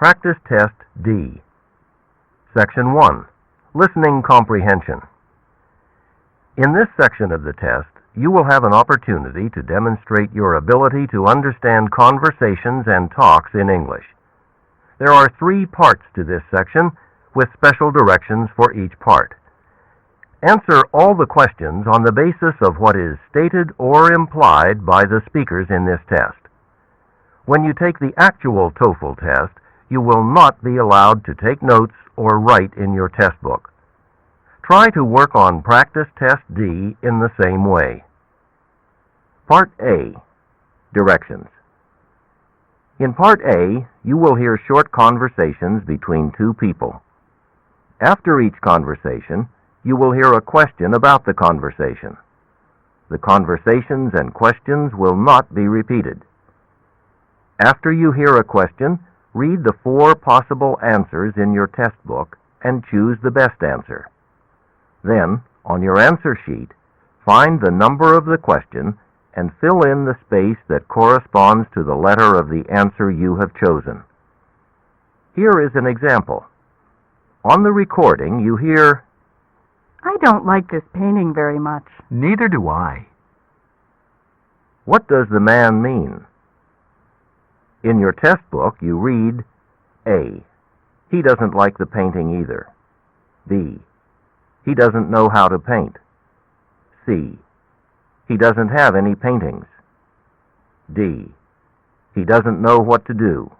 Practice Test D. Section 1. Listening Comprehension. In this section of the test, you will have an opportunity to demonstrate your ability to understand conversations and talks in English. There are 3 parts to this section, with special directions for each part. Answer all the questions on the basis of what is stated or implied by the speakers in this test. When you take the actual TOEFL test, you will not be allowed to take notes or write in your test book. Try to work on Practice Test D in the same way. Part A. Directions. In Part A, you will hear short conversations between 2 people. After each conversation, you will hear a question about the conversation. The conversations and questions will not be repeated. After you hear a question, read the 4 possible answers in your test book and choose the best answer. Then, on your answer sheet, find the number of the question and fill in the space that corresponds to the letter of the answer you have chosen. Here is an example. On the recording, you hear, "I don't like this painting very much." Neither do I. "What does the man mean?" In your test book, you read, A. He doesn't like the painting either. B. He doesn't know how to paint. C. He doesn't have any paintings. D. He doesn't know what to do.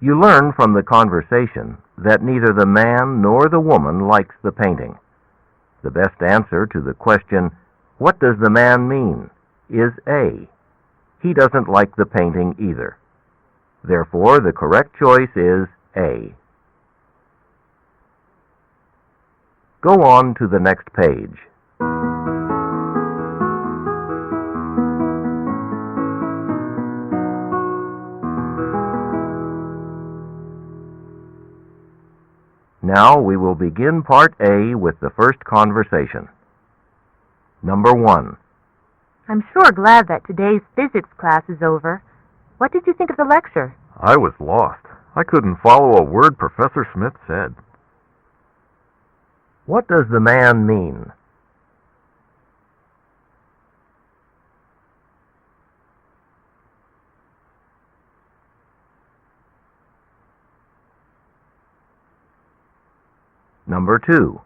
You learn from the conversation that neither the man nor the woman likes the painting. The best answer to the question, "What does the man mean?" is A. He doesn't like the painting either. Therefore, the correct choice is A. Go on to the next page. Now we will begin Part A with the first conversation. Number 1. I'm sure glad that today's physics class is over. What did you think of the lecture? I was lost. I couldn't follow a word Professor Smith said. What does the man mean? Number 2.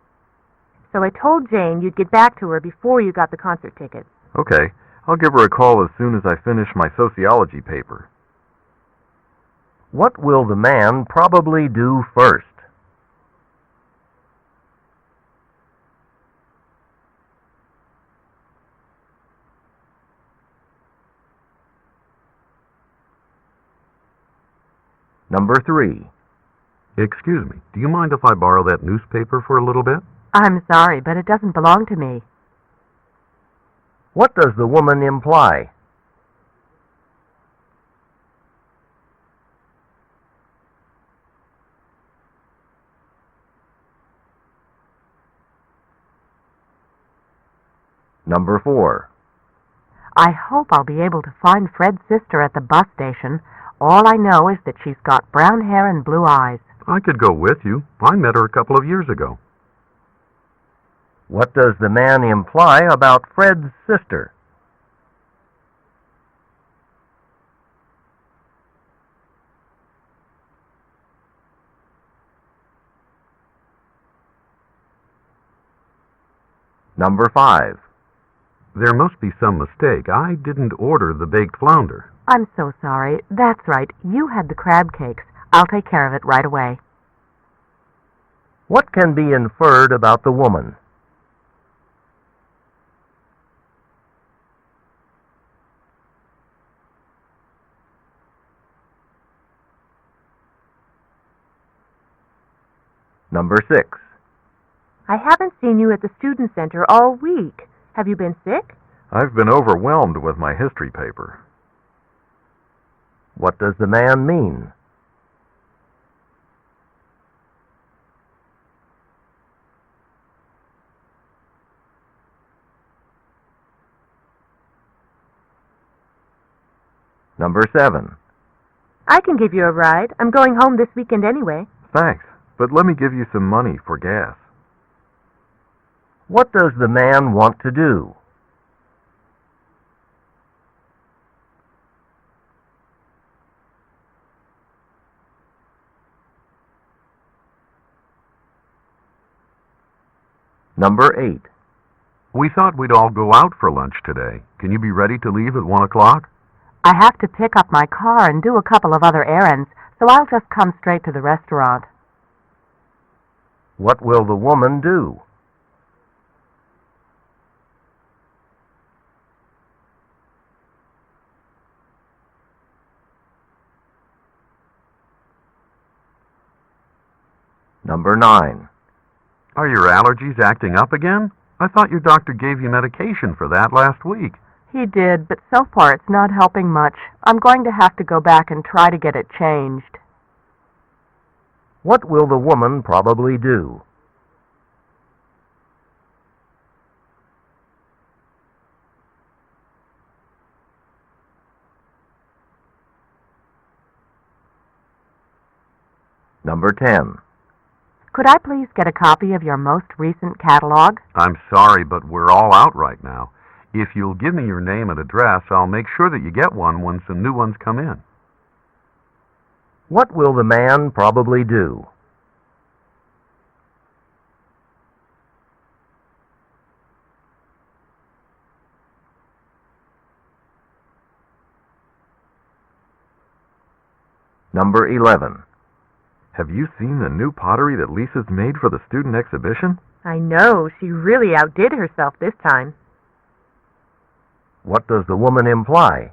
So I told Jane you'd get back to her before you got the concert tickets. Okay, I'll give her a call as soon as I finish my sociology paper. What will the man probably do first? Number 3. Excuse me, do you mind if I borrow that newspaper for a little bit? I'm sorry, but it doesn't belong to me. What does the woman imply? Number 4. I hope I'll be able to find Fred's sister at the bus station. All I know is that she's got brown hair and blue eyes. I could go with you. I met her a couple of years ago. What does the man imply about Fred's sister? Number 5. There must be some mistake. I didn't order the baked flounder. I'm so sorry. That's right. You had the crab cakes. I'll take care of it right away. What can be inferred about the woman? Number 6. I haven't seen you at the student center all week. Have you been sick? I've been overwhelmed with my history paper. What does the man mean? Number 7. I can give you a ride. I'm going home this weekend anyway. Thanks, but let me give you some money for gas. What does the man want to do? Number 8. We thought we'd all go out for lunch today. Can you be ready to leave at 1 o'clock? I have to pick up my car and do a couple of other errands, so I'll just come straight to the restaurant. What will the woman do? Number 9. Are your allergies acting up again? I thought your doctor gave you medication for that last week. He did, but so far it's not helping much. I'm going to have to go back and try to get it changed. What will the woman probably do? Number 10. Could I please get a copy of your most recent catalog? I'm sorry, but we're all out right now. If you'll give me your name and address, I'll make sure that you get one when some new ones come in. What will the man probably do? Number 11. Have you seen the new pottery that Lisa's made for the student exhibition? I know. She really outdid herself this time. What does the woman imply?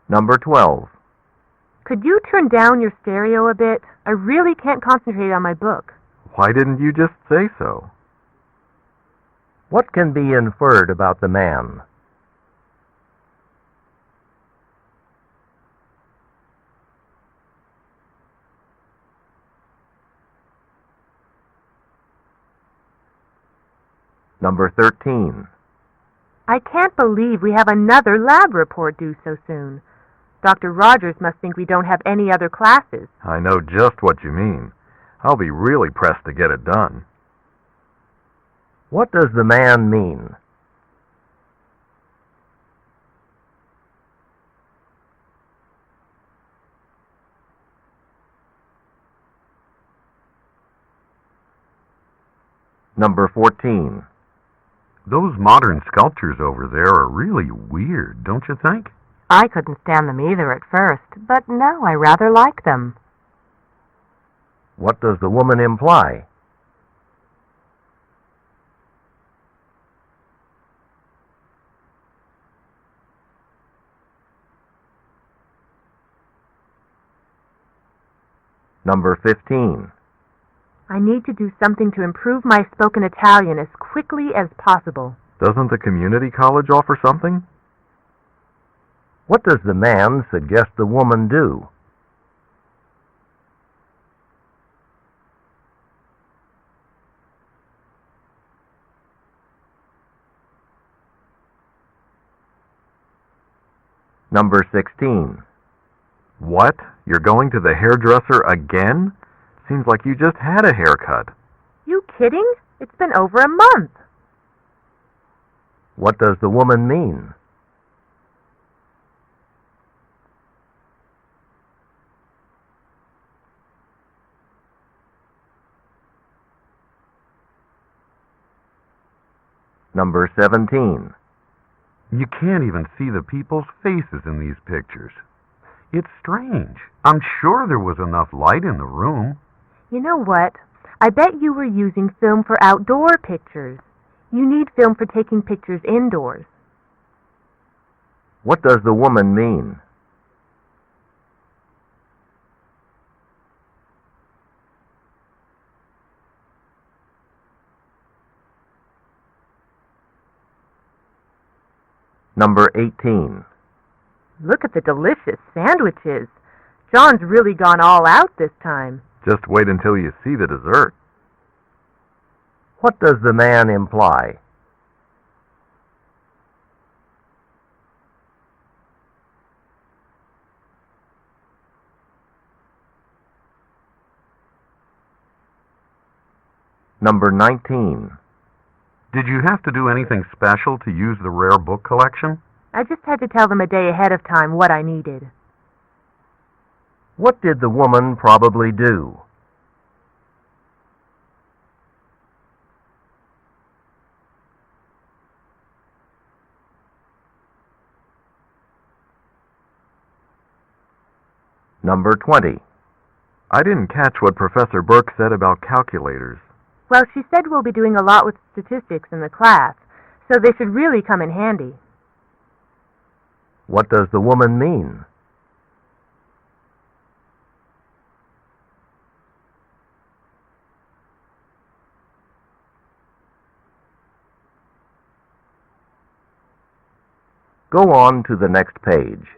Number 12. Could you turn down your stereo a bit? I really can't concentrate on my book. Why didn't you just say so? What can be inferred about the man? Number 13. I can't believe we have another lab report due so soon. Dr. Rogers must think we don't have any other classes. I know just what you mean. I'll be really pressed to get it done. What does the man mean? Number 14. Those modern sculptures over there are really weird, don't you think? I couldn't stand them either at first, but now I rather like them. What does the woman imply? Number 15. I need to do something to improve my spoken Italian as quickly as possible. Doesn't the community college offer something? What does the man suggest the woman do? Number 16. What? You're going to the hairdresser again? Seems like you just had a haircut. You kidding? It's been over a month. What does the woman mean? Number 17. You can't even see the people's faces in these pictures. It's strange. I'm sure there was enough light in the room. You know what? I bet you were using film for outdoor pictures. You need film for taking pictures indoors. What does the woman mean? Number 18. Look at the delicious sandwiches. John's really gone all out this time. Just wait until you see the dessert. What does the man imply? Number 19. Did you have to do anything special to use the rare book collection? I just had to tell them a day ahead of time what I needed. What did the woman probably do? Number 20. I didn't catch what Professor Burke said about calculators. Well, she said we'll be doing a lot with statistics in the class, so they should really come in handy. What does the woman mean? Go on to the next page.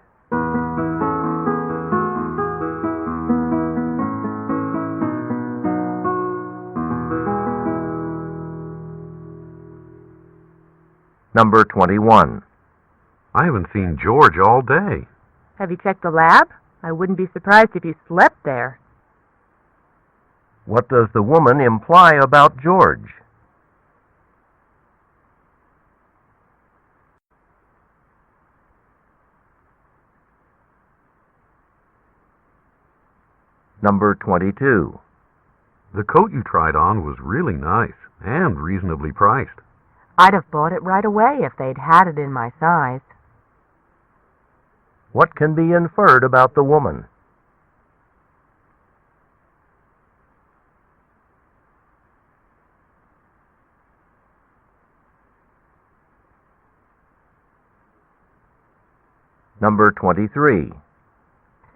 Number 21. I haven't seen George all day. Have you checked the lab? I wouldn't be surprised if you slept there. What does the woman imply about George? Number 22. The coat you tried on was really nice and reasonably priced. I'd have bought it right away if they'd had it in my size. What can be inferred about the woman? Number 23.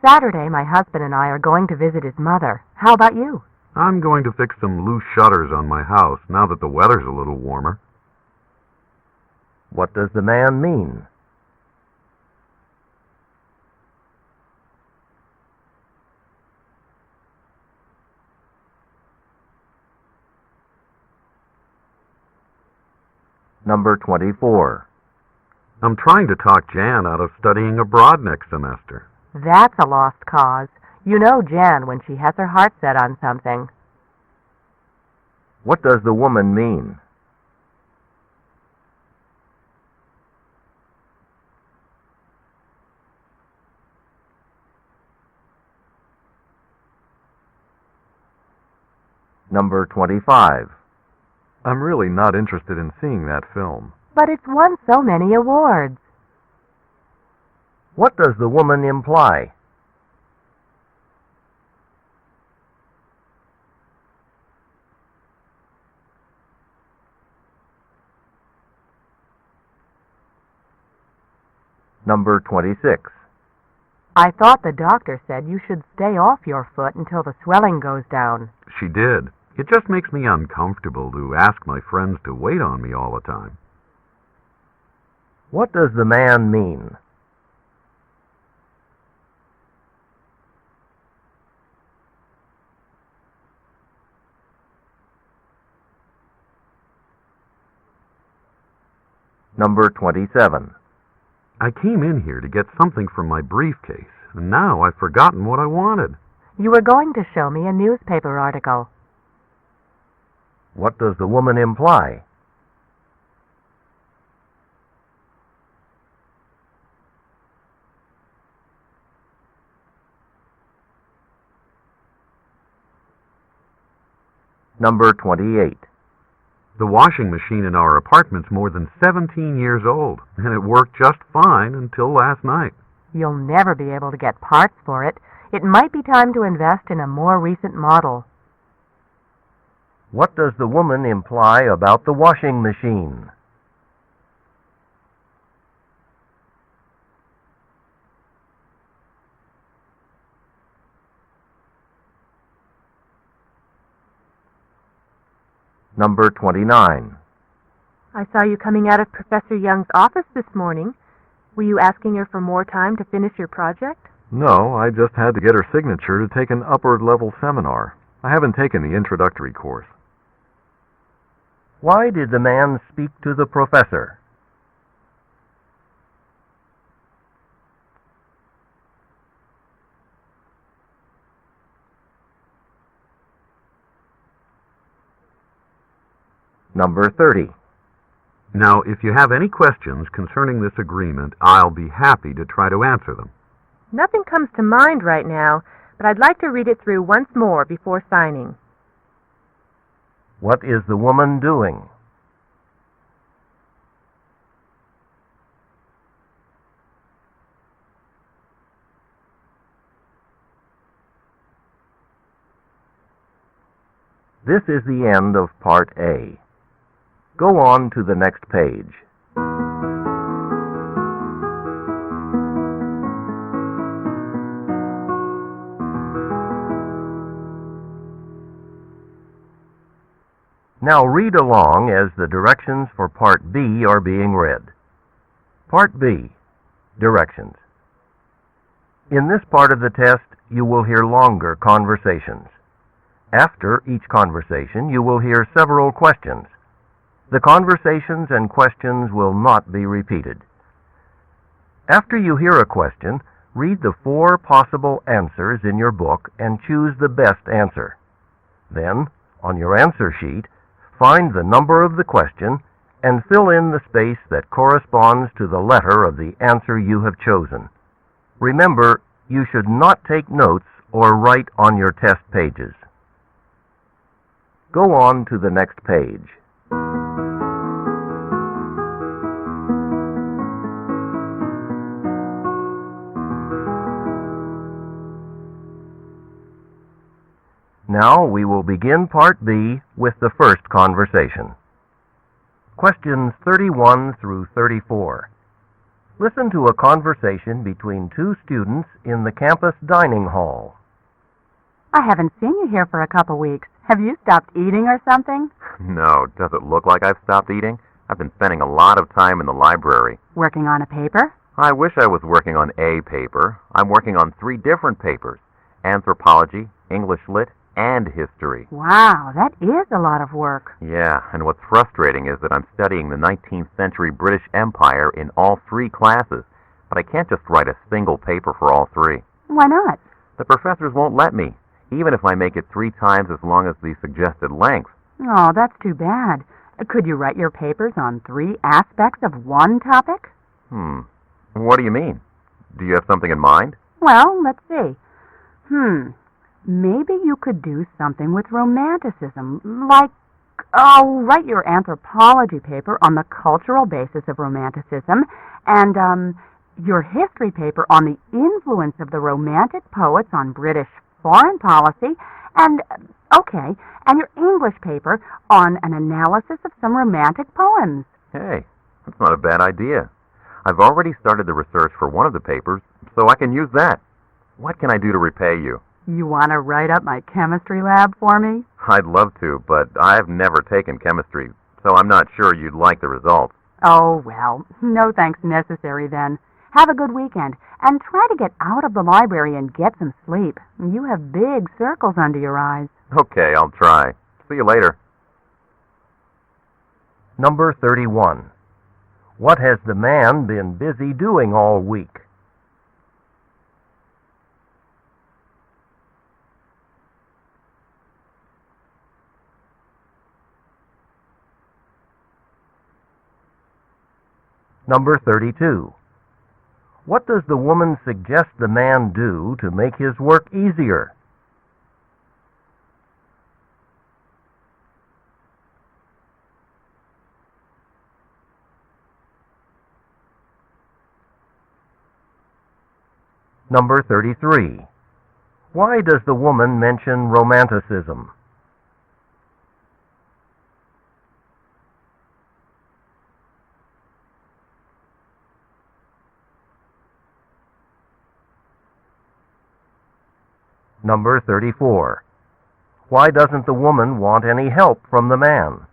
Saturday, my husband and I are going to visit his mother. How about you? I'm going to fix some loose shutters on my house now that the weather's a little warmer. What does the man mean? Number 24. I'm trying to talk Jan out of studying abroad next semester. That's a lost cause. You know Jan when she has her heart set on something. What does the woman mean? Number 25. I'm really not interested in seeing that film. But it's won so many awards. What does the woman imply? Number 26. I thought the doctor said you should stay off your foot until the swelling goes down. She did. It just makes me uncomfortable to ask my friends to wait on me all the time. What does the man mean? Number 27. I came in here to get something from my briefcase, and now I've forgotten what I wanted. You were going to show me a newspaper article. What does the woman imply? Number 28. The washing machine in our apartment's more than 17 years old, and it worked just fine until last night. You'll never be able to get parts for it. It might be time to invest in a more recent model. What does the woman imply about the washing machine? Number 29. I saw you coming out of Professor Young's office this morning. Were you asking her for more time to finish your project? No, I just had to get her signature to take an upward-level seminar. I haven't taken the introductory course. Why did the man speak to the professor? Number 30. Now, if you have any questions concerning this agreement, I'll be happy to try to answer them. Nothing comes to mind right now, but I'd like to read it through once more before signing. What is the woman doing? This is the end of Part A. Go on to the next page. Now read along as the directions for Part B are being read. Part B, Directions. In this part of the test, you will hear longer conversations. After each conversation, you will hear several questions. The conversations and questions will not be repeated. After you hear a question, read the 4 possible answers in your book and choose the best answer. Then, on your answer sheet, find the number of the question and fill in the space that corresponds to the letter of the answer you have chosen. Remember, you should not take notes or write on your test pages. Go on to the next page. Now we will begin Part B with the first conversation. Questions 31 through 34. Listen to a conversation between 2 students in the campus dining hall. I haven't seen you here for a couple weeks. Have you stopped eating or something? No, does it look like I've stopped eating? I've been spending a lot of time in the library. Working on a paper? I wish I was working on a paper. I'm working on 3 different papers: anthropology, English Lit, and history. Wow, that is a lot of work. Yeah, and what's frustrating is that I'm studying the 19th century British Empire in all 3 classes, but I can't just write a single paper for all 3. Why not? The professors won't let me, even if I make it 3 times as long as the suggested length. Oh, that's too bad. Could you write your papers on 3 aspects of one topic? What do you mean? Do you have something in mind? Well, let's see. Maybe you could do something with romanticism, like, write your anthropology paper on the cultural basis of romanticism, and, your history paper on the influence of the romantic poets on British foreign policy, and your English paper on an analysis of some romantic poems. Hey, that's not a bad idea. I've already started the research for one of the papers, so I can use that. What can I do to repay you? You want to write up my chemistry lab for me? I'd love to, but I've never taken chemistry, so I'm not sure you'd like the results. Oh, well, no thanks necessary then. Have a good weekend, and try to get out of the library and get some sleep. You have big circles under your eyes. Okay, I'll try. See you later. Number 31. What has the man been busy doing all week? Number 32. What does the woman suggest the man do to make his work easier? Number 33. Why does the woman mention romanticism? Number 34. Why doesn't the woman want any help from the man?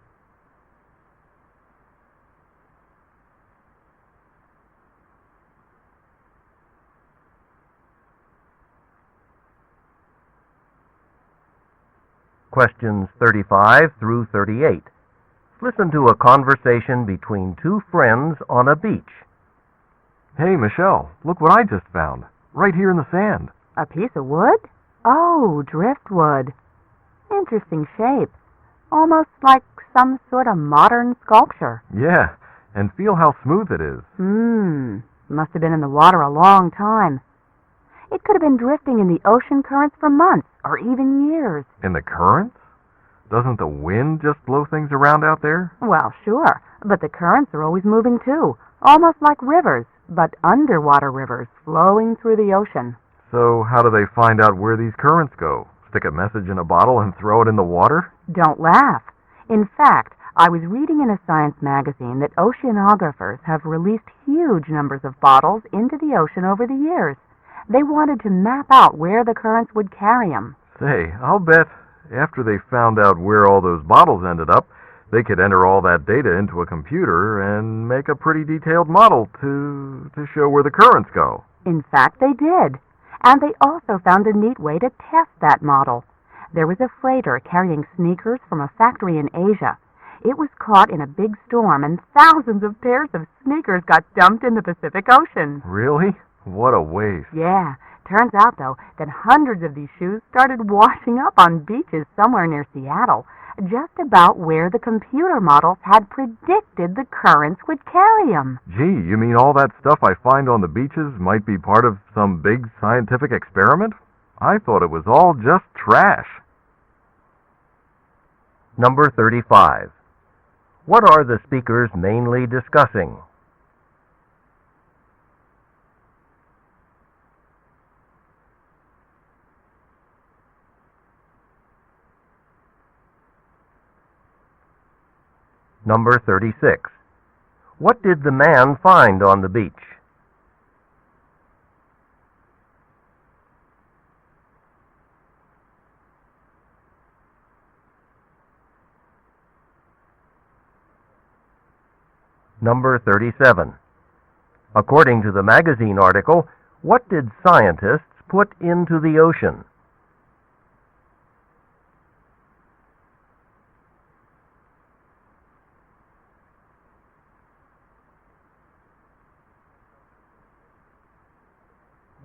Questions 35 through 38. Listen to a conversation between two friends on a beach. Hey, Michelle, look what I just found. Right here in the sand. A piece of wood? Oh, driftwood. Interesting shape. Almost like some sort of modern sculpture. Yeah, and feel how smooth it is. Must have been in the water a long time. It could have been drifting in the ocean currents for months or even years. In the currents? Doesn't the wind just blow things around out there? Well, sure, but the currents are always moving too, almost like rivers, but underwater rivers flowing through the ocean. So how do they find out where these currents go? Stick a message in a bottle and throw it in the water? Don't laugh. In fact, I was reading in a science magazine that oceanographers have released huge numbers of bottles into the ocean over the years. They wanted to map out where the currents would carry them. Say, I'll bet after they found out where all those bottles ended up, they could enter all that data into a computer and make a pretty detailed model to show where the currents go. In fact, they did. And they also found a neat way to test that model. There was a freighter carrying sneakers from a factory in Asia. It was caught in a big storm, and thousands of pairs of sneakers got dumped in the Pacific Ocean. Really? What a waste. Yeah. Turns out, though, that hundreds of these shoes started washing up on beaches somewhere near Seattle, just about where the computer models had predicted the currents would carry them. Gee, you mean all that stuff I find on the beaches might be part of some big scientific experiment? I thought it was all just trash. Number 35. What are the speakers mainly discussing? Number 36. What did the man find on the beach? Number 37. According to the magazine article, what did scientists put into the ocean?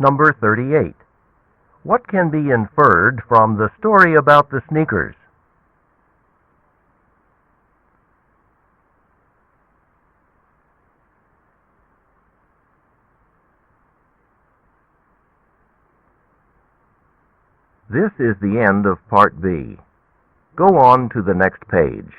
Number 38. What can be inferred from the story about the sneakers? This is the end of Part B. Go on to the next page.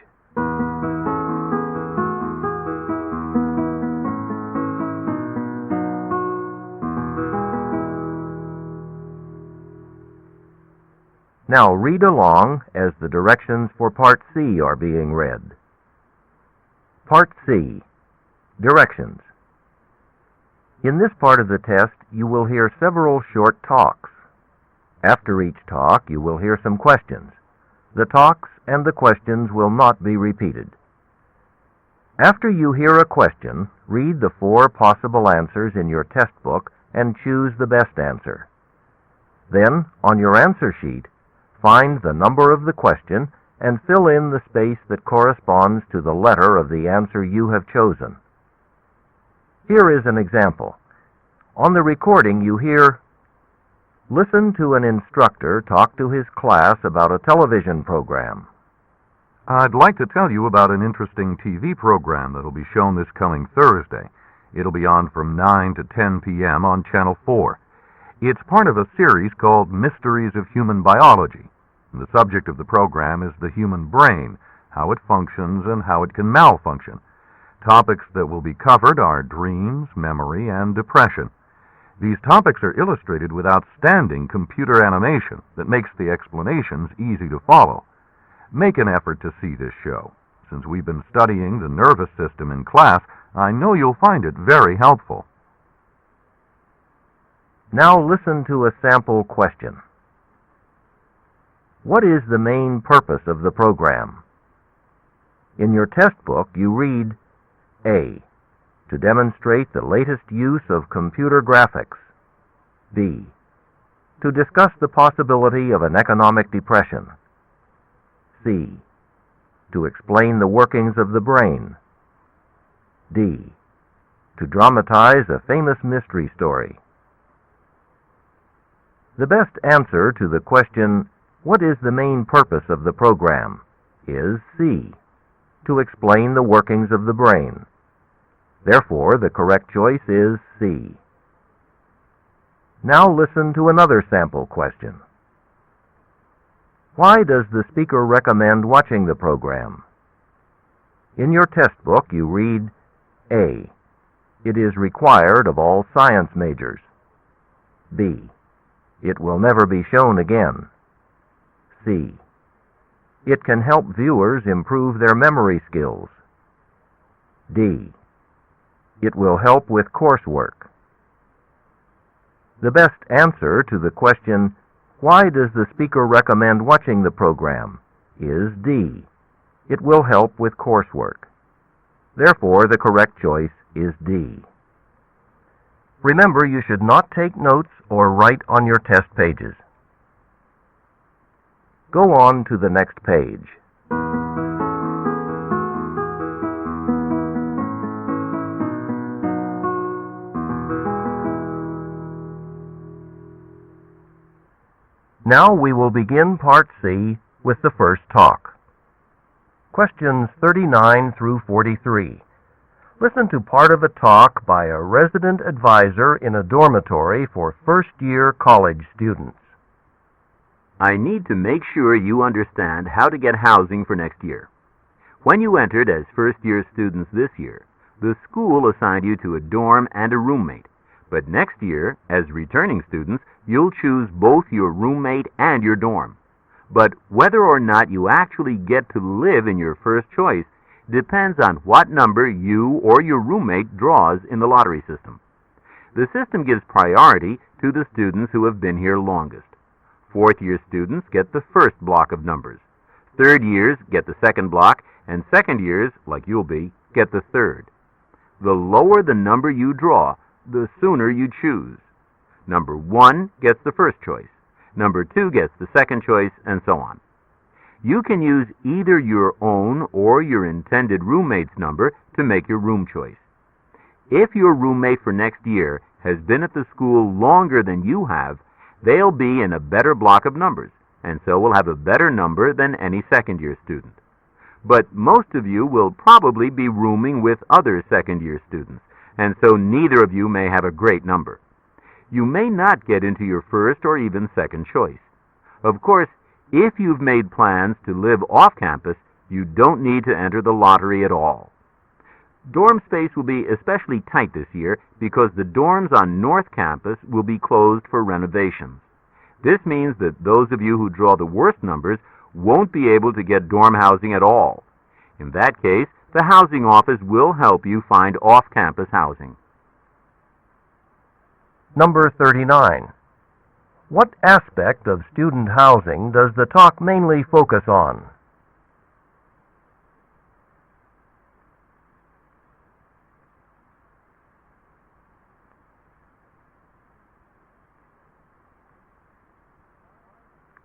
Now read along as the directions for Part C are being read. Part C. Directions. In this part of the test, you will hear several short talks. After each talk, you will hear some questions. The talks and the questions will not be repeated. After you hear a question, read the 4 possible answers in your test book and choose the best answer. Then, on your answer sheet, find the number of the question and fill in the space that corresponds to the letter of the answer you have chosen. Here is an example. On the recording you hear, "Listen to an instructor talk to his class about a television program." I'd like to tell you about an interesting TV program that'll be shown this coming Thursday. It'll be on from 9 to 10 p.m. on Channel 4. It's part of a series called Mysteries of Human Biology. The subject of the program is the human brain, how it functions and how it can malfunction. Topics that will be covered are dreams, memory, and depression. These topics are illustrated with outstanding computer animation that makes the explanations easy to follow. Make an effort to see this show. Since we've been studying the nervous system in class, I know you'll find it very helpful. Now listen to a sample question. What is the main purpose of the program? In your test book, you read, A, to demonstrate the latest use of computer graphics. B, to discuss the possibility of an economic depression. C. To explain the workings of the brain. D. To dramatize a famous mystery story. The best answer to the question, "What is the main purpose of the program?" is C. To explain the workings of the brain. Therefore, the correct choice is C. Now listen to another sample question. Why does the speaker recommend watching the program? In your test book, you read, A. It is required of all science majors. B. It will never be shown again. C. It can help viewers improve their memory skills. D. It will help with coursework. The best answer to the question, "Why does the speaker recommend watching the program?" is D. It will help with coursework. Therefore, the correct choice is D. Remember, you should not take notes or write on your test pages. Go on to the next page. Now we will begin Part C with the first talk. Questions 39 through 43. Listen to part of a talk by a resident advisor in a dormitory for first-year college students. I need to make sure you understand how to get housing for next year. When you entered as first-year students this year, the school assigned you to a dorm and a roommate. But next year, as returning students, you'll choose both your roommate and your dorm. But whether or not you actually get to live in your first choice depends on what number you or your roommate draws in the lottery system. The system gives priority to the students who have been here longest. Fourth-year students get the first block of numbers. Third years get the second block, and second years, like you'll be, get the third. The lower the number you draw, the sooner you choose. Number 1 gets the first choice. Number 2 gets the second choice, and so on. You can use either your own or your intended roommate's number to make your room choice. If your roommate for next year has been at the school longer than you have, they'll be in a better block of numbers, and so will have a better number than any second-year student. But most of you will probably be rooming with other second-year students, and so neither of you may have a great number. You may not get into your first or even second choice. Of course, if you've made plans to live off campus, you don't need to enter the lottery at all. Dorm space will be especially tight this year because the dorms on North Campus will be closed for renovations. This means that those of you who draw the worst numbers won't be able to get dorm housing at all. In that case, the housing office will help you find off-campus housing. Number 39. What aspect of student housing does the talk mainly focus on?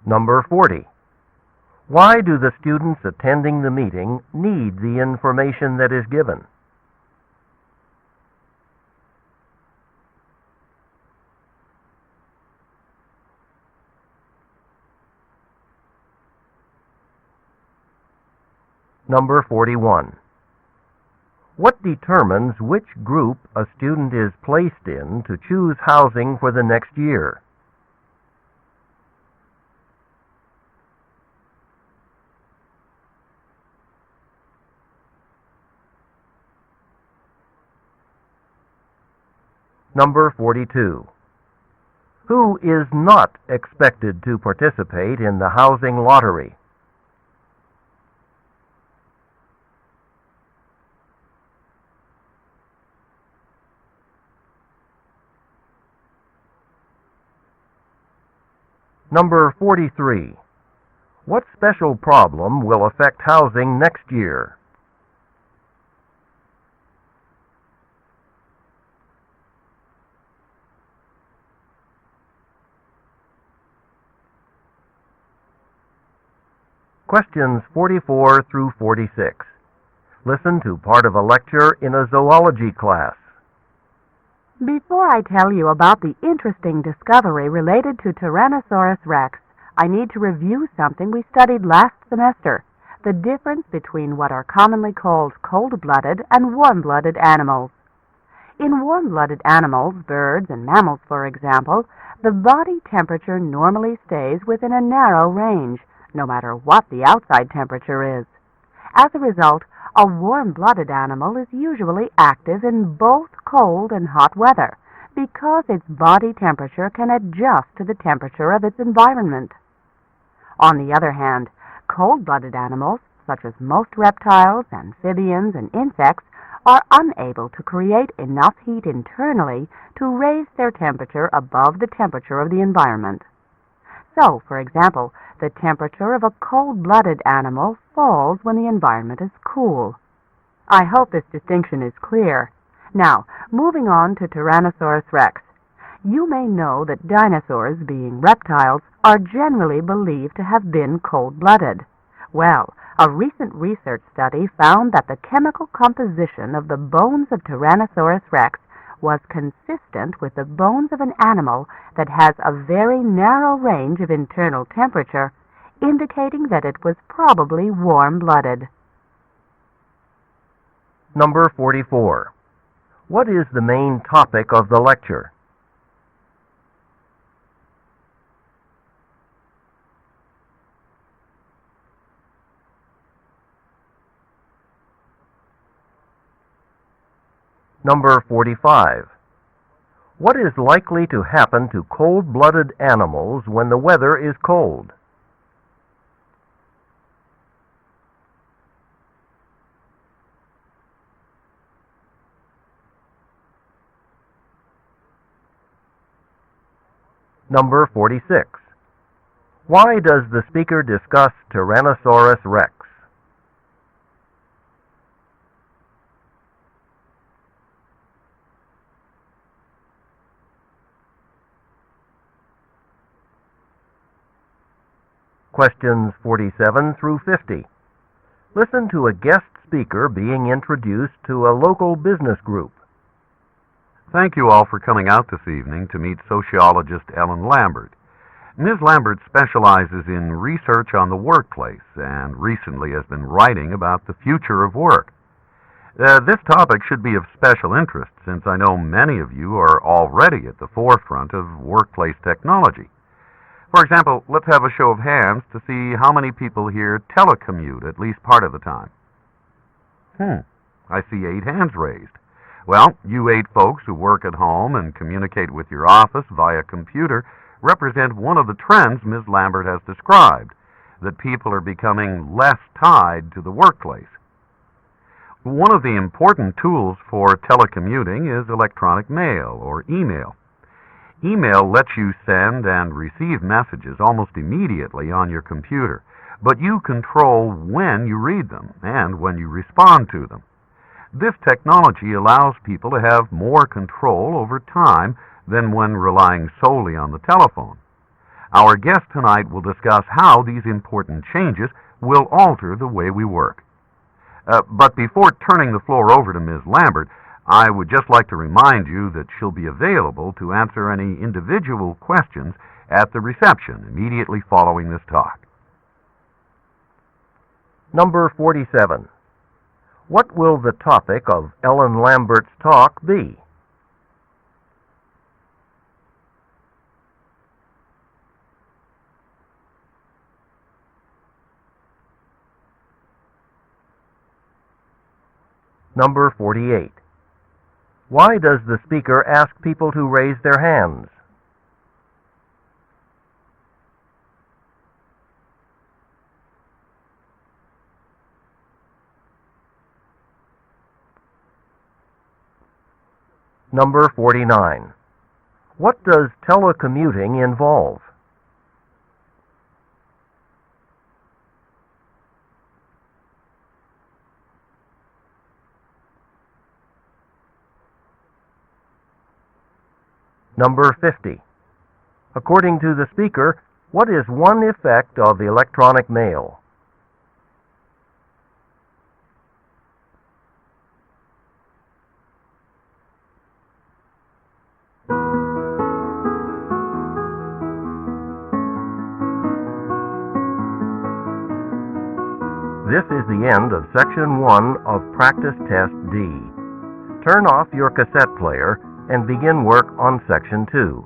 Number 40. Why do the students attending the meeting need the information that is given? Number 41. What determines which group a student is placed in to choose housing for the next year? Number 42. Who is not expected to participate in the housing lottery? Number 43. What special problem will affect housing next year? Questions 44 through 46. Listen to part of a lecture in a zoology class. Before I tell you about the interesting discovery related to Tyrannosaurus rex, I need to review something we studied last semester, the difference between what are commonly called cold-blooded and warm-blooded animals. In warm-blooded animals, birds and mammals for example, the body temperature normally stays within a narrow range, no matter what the outside temperature is. As a result, a warm-blooded animal is usually active in both cold and hot weather because its body temperature can adjust to the temperature of its environment. On the other hand, cold-blooded animals, such as most reptiles, amphibians, and insects, are unable to create enough heat internally to raise their temperature above the temperature of the environment. So, for example, the temperature of a cold-blooded animal falls when the environment is cool. I hope this distinction is clear. Now, moving on to Tyrannosaurus rex. You may know that dinosaurs, being reptiles, are generally believed to have been cold-blooded. Well, a recent research study found that the chemical composition of the bones of Tyrannosaurus rex was consistent with the bones of an animal that has a very narrow range of internal temperature, indicating that it was probably warm-blooded. Number 44. What is the main topic of the lecture? Number 45. What is likely to happen to cold-blooded animals when the weather is cold? Number 46. Why does the speaker discuss Tyrannosaurus rex? Questions 47 through 50. Listen to a guest speaker being introduced to a local business group. Thank you all for coming out this evening to meet sociologist Ellen Lambert. Ms. Lambert specializes in research on the workplace and recently has been writing about the future of work. This topic should be of special interest since I know many of you are already at the forefront of workplace technology. For example, let's have a show of hands to see how many people here telecommute at least part of the time. I see 8 hands raised. Well, you 8 folks who work at home and communicate with your office via computer represent one of the trends Ms. Lambert has described, that people are becoming less tied to the workplace. One of the important tools for telecommuting is electronic mail or email. Email lets you send and receive messages almost immediately on your computer, but you control when you read them and when you respond to them. This technology allows people to have more control over time than when relying solely on the telephone. Our guest tonight will discuss how these important changes will alter the way we work. But before turning the floor over to Ms. Lambert, I would just like to remind you that she'll be available to answer any individual questions at the reception immediately following this talk. Number 47. What will the topic of Ellen Lambert's talk be? Number 48. Why does the speaker ask people to raise their hands? Number 49. What does telecommuting involve? Number 50. According to the speaker, what is one effect of electronic mail? This is the end of Section 1 of Practice Test D. Turn off your cassette player and begin work on Section 2.